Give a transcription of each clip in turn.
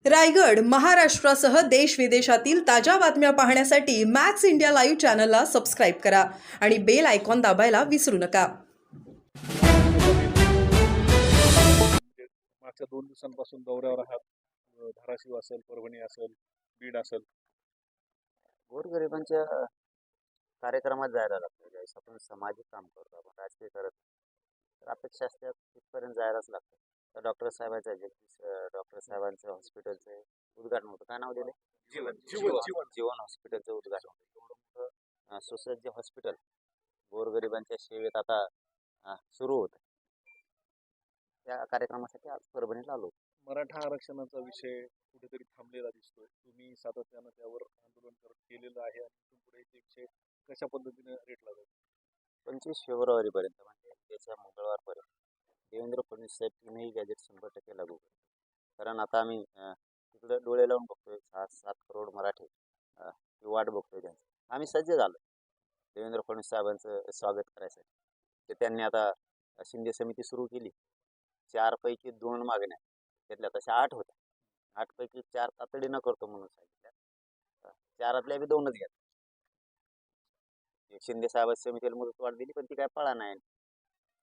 रायगड महाराष्ट्रासह देश विदेशातील ताज्या बातम्या पाहण्यासाठी मॅक्स इंडिया लाईव्ह चॅनलला सबस्क्राईब करा आणि बेल आयकॉन दाबायला विसरू नका. मागच्या 2 दिवसांपासून दौऱ्यावर आहात. धाराशिव असेल, परभणी असेल, बीड असेल. गोरगरिबांच्या कार्यक्रमात जायला लागतं. ज्यावेळेस आपण सामाजिक काम करतो, आपण राजकीय करत नाही, तर अपेक्षा असतात तिथपर्यंत जायलाच लागतं. तर डॉक्टर साहेबांचं जगदीश डॉक्टर साहेबांचं हॉस्पिटलचं उद्घाटन होतं. काय नाव दिलं? जीवन हॉस्पिटलचं उद्घाटन होतं. एवढं मोठं सुसज्ज हॉस्पिटल गोरगरिबांच्या सेवेत आता सुरू होतं. त्या कार्यक्रमासाठी आज परभणीला आलो. मराठा आरक्षणाचा विषय कुठेतरी थांबलेला दिसतोय. तुम्ही सातत्यानं त्यावर आंदोलन केलेलं आहे आणि इथून पुढे ते विषय कशा पद्धतीने रेटला जाईल? 25 फेब्रुवारीपर्यंत म्हणजे उद्याच्या मंगळवारपर्यंत देवेंद्र फडणवीस साहेब 3ही गॅजेट 100% लागू करतो. कारण आता आम्ही तिकडे डोळे लावून बघतोय 7 करोड मराठी ती वाट बघतोय त्यांची. आम्ही सज्ज झालो देवेंद्र फडणवीस साहेबांचं स्वागत करायसाठी. ते त्यांनी आता शिंदे समिती सुरू केली. 4 पैकी 2 मागण्या घेतल्या, तशा 8 होत्या. 8 पैकी 4 तातडीनं करतो म्हणून सांगितल्या. 4तल्या बी 2च घेतल्या. शिंदे साहेबांच्या समितीला मुदतवाढ दिली, पण ती काय पळा नाही.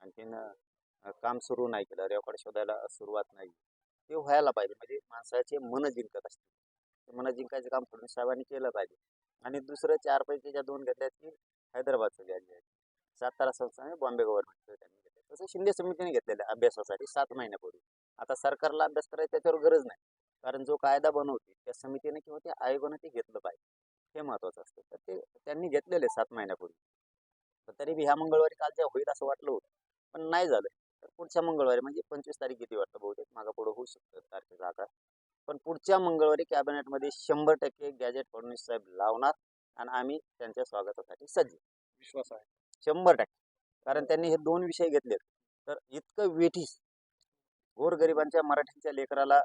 आणखीन काम सुरू नाही केलं, रेकॉर्ड शोधायला सुरुवात नाही. ते व्हायला पाहिजे. म्हणजे माणसाचे मन जिंकत असते, ते मन जिंकायचं काम फडणवीस साहेबांनी केलं पाहिजे. आणि दुसरं 4 पैकीच्या 2 घेतल्यात की हैदराबादचं घ्यायचे आहे, सातारा संस्थाने बॉम्बे गव्हर्नमेंटचं त्यांनी घेतलं. तसं शिंदे समितीने घेतलेलं अभ्यासासाठी 7 महिन्यापूर्वी. आता सरकारला अभ्यास करायचा त्याच्यावर गरज नाही, कारण जो कायदा बनवते त्या समितीने किंवा त्या आयोगाने ते घेतलं पाहिजे, हे महत्त्वाचं असतं. तर ते त्यांनी घेतलेले 7 महिन्यापूर्वी. तर तरी बी ह्या मंगळवारी कालच्या होईल असं वाटलं होतं, पण नाही झालं. तर पुढच्या मंगळवारी म्हणजे 25 तारीख किती वाटतं, बहुतेक मागं पुढं होऊ शकतं तारखेचा आकार. पण पुढच्या मंगळवारी कॅबिनेटमध्ये 100% गॅजेट फडणवीस साहेब लावणार आणि आम्ही त्यांच्या स्वागतासाठी सज्ज. विश्वास आहे 100%. कारण त्यांनी हे 2 विषय घेतलेत. तर इतकं वेठीस गोरगरिबांच्या मराठ्यांच्या लेकराला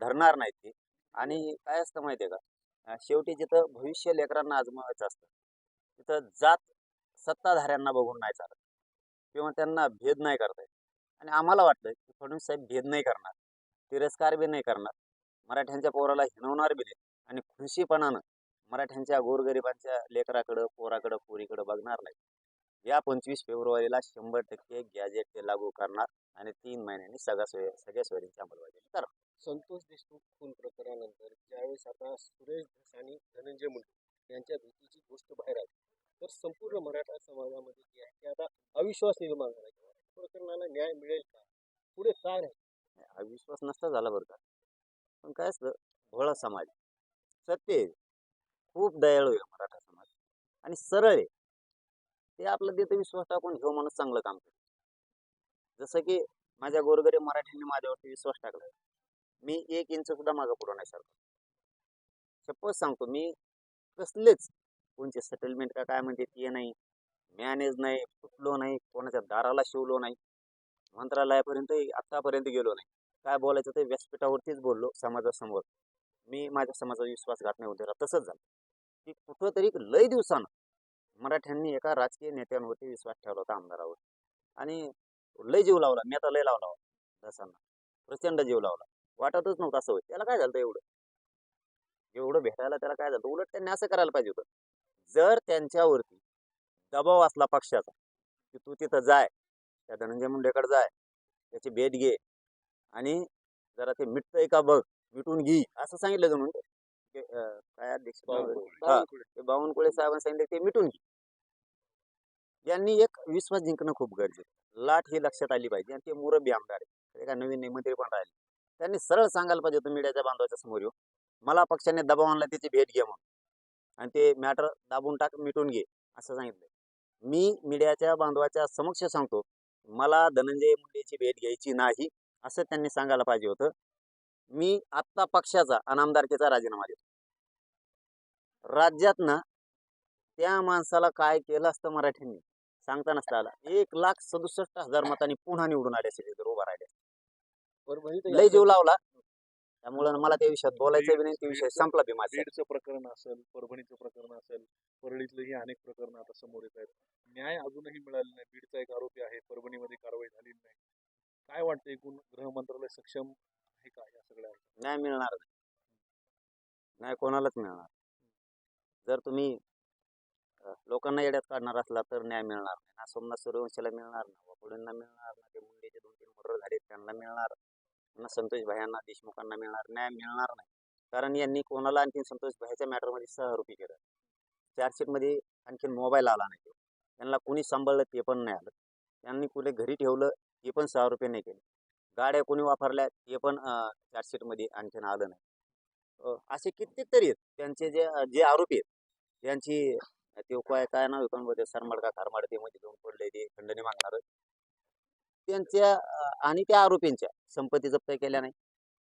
धरणार नाहीत ते. आणि काय असतं माहिती आहे का, शेवटी जिथं भविष्य लेकरांना आजमावायचं असतं तिथं जात सत्ताधाऱ्यांना बघून नाही चालत किंवा त्यांना भेद नाही करता येत. आणि आम्हाला वाटतं की फडणवीस साहेब भेद नाही करणार, तिरस्कार बी नाही करणार, मराठ्यांच्या पोराला हिणवणार बी नाही आणि खुशीपणानं मराठ्यांच्या गोरगरिबांच्या लेकराकडं, पोराकडं, पोरीकडं बघणार नाही. या 25 फेब्रुवारीला 100% गॅजेट ते लागू करणार आणि 3 महिन्यांनी सगळ्या सोयींची अंमलबजावणी करणार. संतोष देशमुख खून प्रकरणानंतर ज्यावेळेस आता सुरेश धस आणि धनंजय मुंडे यांच्या भेटीची गोष्ट बाहेर आली, तर संपूर्ण मराठा समाजामध्ये जे आहे ते आता अविश्वास निर्माण झाला. प्रकरणाला न्याय मिळेल का, पुढे काय नाही? अविश्वास नसता झाला बरं का, पण काय असतं, भोळा समाज, सत्य आहे, खूप दयाळू आहे मराठा समाज आणि सरळ आहे. ते आपलं देतं विश्वास टाकून घेऊ माणूस चांगलं काम करतो. जसं की माझ्या गोरगरीब मराठ्यांनी माझ्यावरती विश्वास टाकला, मी 1 इंच सुद्धा मागं पुढं नाही सारखं. सपोज सांगतो, मी कसलेच कोणचे सेटलमेंट का काय म्हणते ते नाही, मॅनेज नाही, फुटलो नाही, कोणाच्या दाराला शिवलो नाही, मंत्रालयापर्यंत आतापर्यंत गेलो नाही. काय बोलायचं ते व्यासपीठावरतीच बोललो समाजासमोर. मी माझ्या समाजाचा विश्वासघात नाही होते. तसंच झालं की कुठंतरी लय दिवसानं मराठ्यांनी एका राजकीय नेत्यांवरती विश्वास ठेवला होता, आमदारावर, आणि लय जीव लावला. मी आता लय लावला दसांना, प्रचंड जीव लावला. वाटतच नव्हतं असं होईल. त्याला काय झालं एवढं भेटायला त्याला काय झालं? उलट त्यांनी असं करायला पाहिजे होतं, जर त्यांच्यावरती दबाव असला पक्षाचा की तू तिथं जाय, त्या धनंजय मुंडेकडे जाय, त्याची भेट घे आणि जरा ते मिटतंय का बघ, मिटून घे, असं सांगितलं जणून काय अध्यक्ष बावनकुळे साहेबांनी सांगितलं ते मिटून घे. यांनी एक विश्वास जिंकणं खूप गरजेचं. लाट ही लक्षात आली पाहिजे. आणि ते मुरब्बी आमदार आहे, एका नवीन मंत्री पण राहिले, त्यांनी सरळ सांगायला पाहिजे होतं मीडियाच्या बांधवाच्या समोर येऊ, मला पक्षाने दबाव आणला त्याची भेट घे म्हणून, आणि ते मॅटर दाबून टाक, मिटून घे, असं सांगितलं. मी मीडियाच्या बांधवाच्या समक्ष सांगतो, मला धनंजय मुंडेची भेट घ्यायची नाही, असं त्यांनी सांगायला पाहिजे होतं. मी आत्ता पक्षाचा आणि आमदारकीचा राजीनामा देतो. राज्यात ना त्या माणसाला काय केलं असतं मराठ्यांनी सांगता नसता आला. 1,67,000 मतांनी पुन्हा निवडून आले असेल जर उभा राहिले. परभणी लय जीव लावला, त्यामुळे मला त्या विषयात बोलायचं बी नाही. ते विषय संपला बी माझा. बीडचं प्रकरण असेल, परभणीचं प्रकरण असेल, परळीतलंही अनेक प्रकरणं आता समोर येत आहेत. न्याय अजूनही मिळाला नाही. बीडचा एक आरोपी आहे, परभणीमध्ये कारवाई झालेली नाही. काय वाटतं, एकूण गृह मंत्रालय सक्षम आहे का या सगळ्या? नाही मिळणार. नाही कोणालाच मिळणार. जर तुम्ही लोकांना येड्यात काढणार असला तर न्याय मिळणार नाही. ना सोमनाथ सूर्यवंशीला मिळणार, ना वाकोडींना मिळणार, ना ते मुंडेचे 2-3 मर्डर झाले त्यांना मिळणार, ना संतोष भायांना देशमुखांना मिळणार. न्याय मिळणार नाही. कारण यांनी कोणाला आणखी संतोष भाईच्या मॅटरमध्ये सहआरोपी केलं. चार्जशीटमध्ये आणखीन मोबाईल आला नाही. त्यांना कोणी सांभाळलं ते पण नाही आलं. त्यांनी कुठे घरी ठेवलं ते पण सहआरोपी नाही केले. गाड्या कोणी वापरल्या ते पण चार्जशीटमध्ये आणखीन आलं नाही. असे कित्येक तरी आहेत त्यांचे जे जे आरोपी आहेत त्यांची ते काय काय नाव आहे पण मध्ये सरमाड का खारमाड ते मध्ये घेऊन पडले ते खंडणी मागणार त्यांच्या आणि त्या आरोपींच्या संपत्ती जप्त केल्या नाही.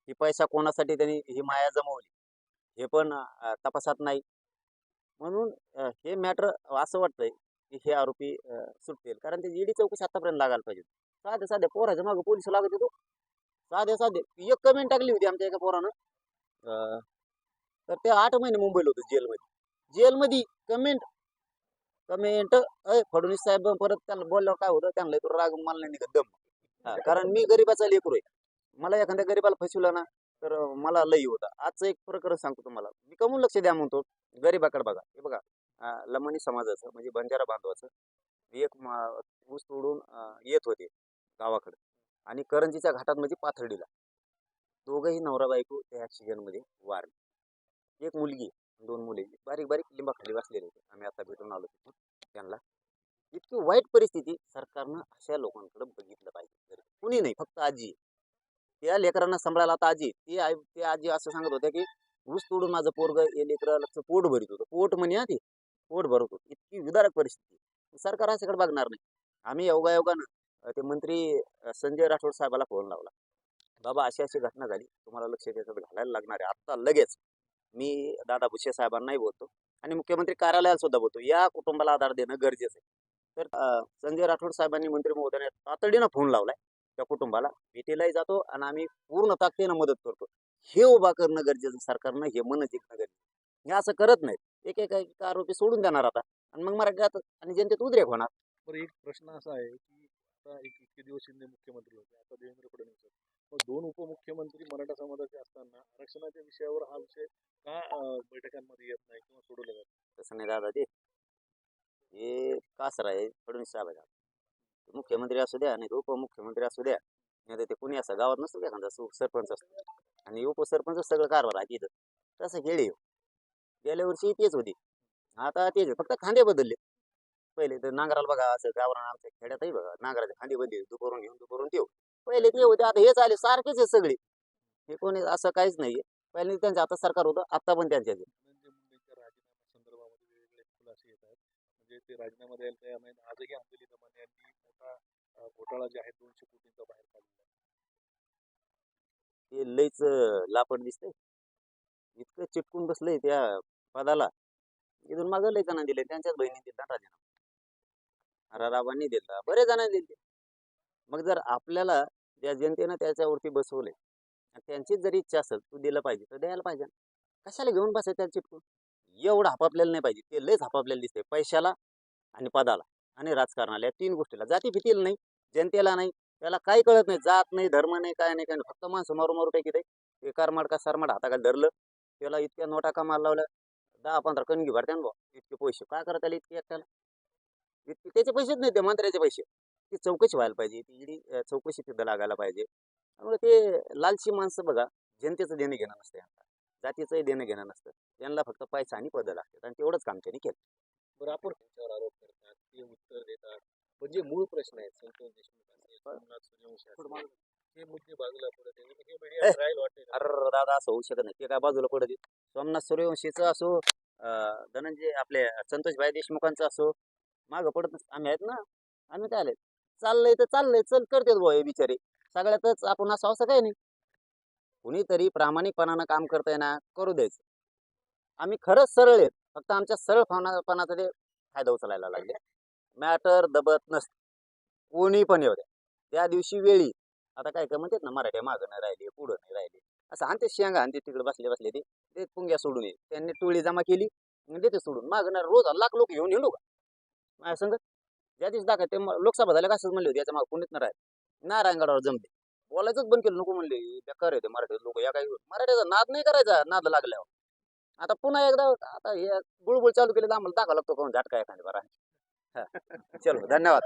ही पैसा कोणासाठी त्यांनी ही माया जमवली हे पण तपासात नाही. म्हणून हे मॅटर असं वाटतंय की हे आरोपी सुटतील कारण ते ईडी चौकशी आतापर्यंत लागायला पाहिजे. साध्या साध्या पोराच्या मागे पोलीस लागत होतो. साधे एक कमेंट टाकली होती आमच्या एका पोरानं तर ते 8 महिने मुंबईला होतं जेलमध्ये. जेलमध्ये कमेंट कमेंट फडणवीस साहेब परत त्यांना बोलल्यावर काय होतं त्यांना तो राग मला नाही निघत दम. कारण मी गरीबाचा लेकरू आहे. मला एखाद्या गरीबाला फसवलं ना तर मला लई होतं. आजचं एक प्रकरण सांगतो तुम्हाला. मी कमून लक्ष द्या म्हणतो गरीबाकडे बघा. हे बघा लमाणी समाजाचं म्हणजे बंजारा बांधवाचं एक ऊस तोडून येत होते गावाकडे आणि करंजीच्या घाटात म्हणजे पाथर्डीला दोघंही नवरा बायको त्या ॲक्सिडेंटमध्ये वारले. एक मुलगी 2 मुले बारीक बारीक लिंबाखाली बसलेले होते. आम्ही आता भेटून आलो तिथून त्यांना. इतकी वाईट परिस्थिती सरकारनं अशा लोकांकडे बघितलं पाहिजे. कुणी नाही फक्त आजी. त्या लेकरांना सांभाळायला आता आजी ती आजी असं सांगत होत्या की ऊस तोडून माझं पोरग हे लेकराचं पोट भरीत होतं. पोट म्हणे ती पोट भरत होतं. इतकी विदारक परिस्थिती. सरकार अशाकडे बघणार नाही. आम्ही योगायोगानं ते मंत्री संजय राठोड साहेबाला फोन लावला. बाबा अशी अशी घटना झाली तुम्हाला लक्ष त्याच्यात घालायला लागणार आहे आत्ता लगेच. मी दादा भुसे साहेबांनाही बोलतो आणि मुख्यमंत्री कार्यालयाला सुद्धा बोलतो या कुटुंबाला आधार देणं गरजेचं आहे. तर संजय राठोड साहेबांनी मंत्री महोदयाने तातडीनं फोन लावलाय त्या कुटुंबाला. भेटीलाही जातो आणि आम्ही पूर्ण ताकदीनं मदत करतो. हे उभा करणं गरजेचं सरकारनं हे मन जिंकणं गरजेचं. हे असं करत नाहीत. एक आरोपी सोडून देणार आता आणि मग मराठ्यात आणि जनतेत उद्रेक होणार. बरं एक प्रश्न असा आहे की आता इतके दिवस शिंदे मुख्यमंत्री होते आता देवेंद्र फडणवीस आहेत. मग 2 उपमुख्यमंत्री मराठा समाजाचे असताना आरक्षणाच्या विषयावर हा विषय का बैठकांमध्ये येत नाही किंवा सोडवला जात नाही? तसं नाही दादा ते हे कासर आहे फडणवीस साहेबांचा. मुख्यमंत्री असू द्या आणि उपमुख्यमंत्री असू द्या नाही ते कुणी असं गावात नसतं एखादा सरपंच असतो आणि उपसरपंच सगळं कारभार आहे तिथं. तसं खेळ गेल्या वर्षी तेच होती आता तेच फक्त खांदे बदलले. पहिले तर नांगराला बघा असं गावाला आमच्या खेड्यातही बघा नांगराचे खांदे बदले दुपारून घेऊन दुपारून ठेव. पहिले ते होते आता हेच आले सारखेच आहे सगळे. हे कोणी असं काहीच नाहीये. पहिले त्यांचं आता सरकार होतं आता पण त्यांच्याच आहे. धनंजय मुंडेंच्या राजीनाम्या संदर्भामध्ये वेगवेगळे खुलासे येत आहेत. म्हणजे ते राजीनामा द्यायला तयार नाहीत. आजही अंजली दमाने यांनी मोठा घोटाळा जे आहे 200 कोटींचा बाहेर काढलेला आहे. ते लईच लापट दिसतंय. इतकं चिटकून बसलंय त्या पदाला. इथून मागं लई जणांनी दिले त्यांच्याच बहिणी दिला राजीनामा. राराबांनी दिला बरेच जणांनी दिले. मग जर आपल्याला त्या जनतेनं त्याच्यावरती बसवले त्यांचीच जरी इच्छा असेल तू दिलं पाहिजे तर द्यायला पाहिजे. कशाला घेऊन बसायचं त्याला चिटकून. एवढं हापापलेलं नाही पाहिजे. ते लयच हापापलेलं दिसतंय पैशाला आणि पदाला आणि राजकारणाला या 3 गोष्टीला. जाती फितील नाही जनतेला नाही त्याला काही कळत नाही. जात नाही धर्म नाही काय नाही काय नाही. फक्त माणसं मारू मारू टाकी ते कारमाड का सरमाड हाताखाली धरलं त्याला इतक्या नोटा कामाला लावल्या 10-15 कणगी भरत्यान भाऊ इतके पैसे काय करा त्याला इतके एकट्याला. इतके त्याचे पैसेच नाही ते मंत्र्याचे पैसे. ती चौकशी व्हायला पाहिजे. ती ईडी चौकशी तिथं लागायला पाहिजे. त्यामुळे ते लालची माणसं बघा जनतेचं देणं घेणं नसतं यांना. जातीचंही देणं घेणं नसतं. त्यांना फक्त पैसा आणि पदं लागतात आणि तेवढंच काम त्यांनी केलं. बरं आपण त्यांच्यावर आरोप करतात ते उत्तर देतात पण जे मूळ प्रश्न आहेत संतोष देशमुख असेल सोमनाथ सूर्यवंशी असेल हे मुद्दे बाजूला पडत आहे हे मीडिया राहील वाटते का? अरे दादा असं होऊ शकत नाही. ते काय बाजूला पडत आहे. सोमनाथ सूर्यवंशीचं असो धनंजय आपले संतोषभाई देशमुखांचं असो मागं पडत नसतं. आम्ही आहेत ना. आम्ही काय आले चाललंय तर चाललंय चल करतेच भाऊ हे बिचारे. सगळ्यातच आपण असं असं काही नाही. कुणीतरी प्रामाणिकपणानं काम करताय ना करू द्यायचं. आम्ही खरंच सरळ आहेत. फक्त आमच्या सरळपणाचा ते फायदा उचलायला लागले. मॅटर दबत नसतं. कोणी पण येऊ द्या. त्या दिवशी वेळी आता काय काय म्हणतात ना मराठ्या मागं नाही राहिले पुढं नाही राहिले असं आणते शेंगा आणते तिकडे बसले ते पुंग्या सोडून येईल. त्यांनी टोळी जमा केली देते सोडून मागं नाही रोज लाख लोक घेऊन येऊ का माझ्या संगत. ज्या दिवशी दाखवा ते लोकसभा झाल्या असंच म्हणले होते याच्या मागे कोणीच नाही राहिले. नारायणगडावर जमले बोलायचंच बंद केलं नको म्हणले बेकार आहे ते मराठी लोक या काही मराठ्याचा नाद नाही करायचा नाद लागल्यावर. आता पुन्हा एकदा आता हे बुळबुळ चालू केलं तर आम्हाला दाखवा लागतो कोण झटका एखादी बरा. चलो धन्यवाद.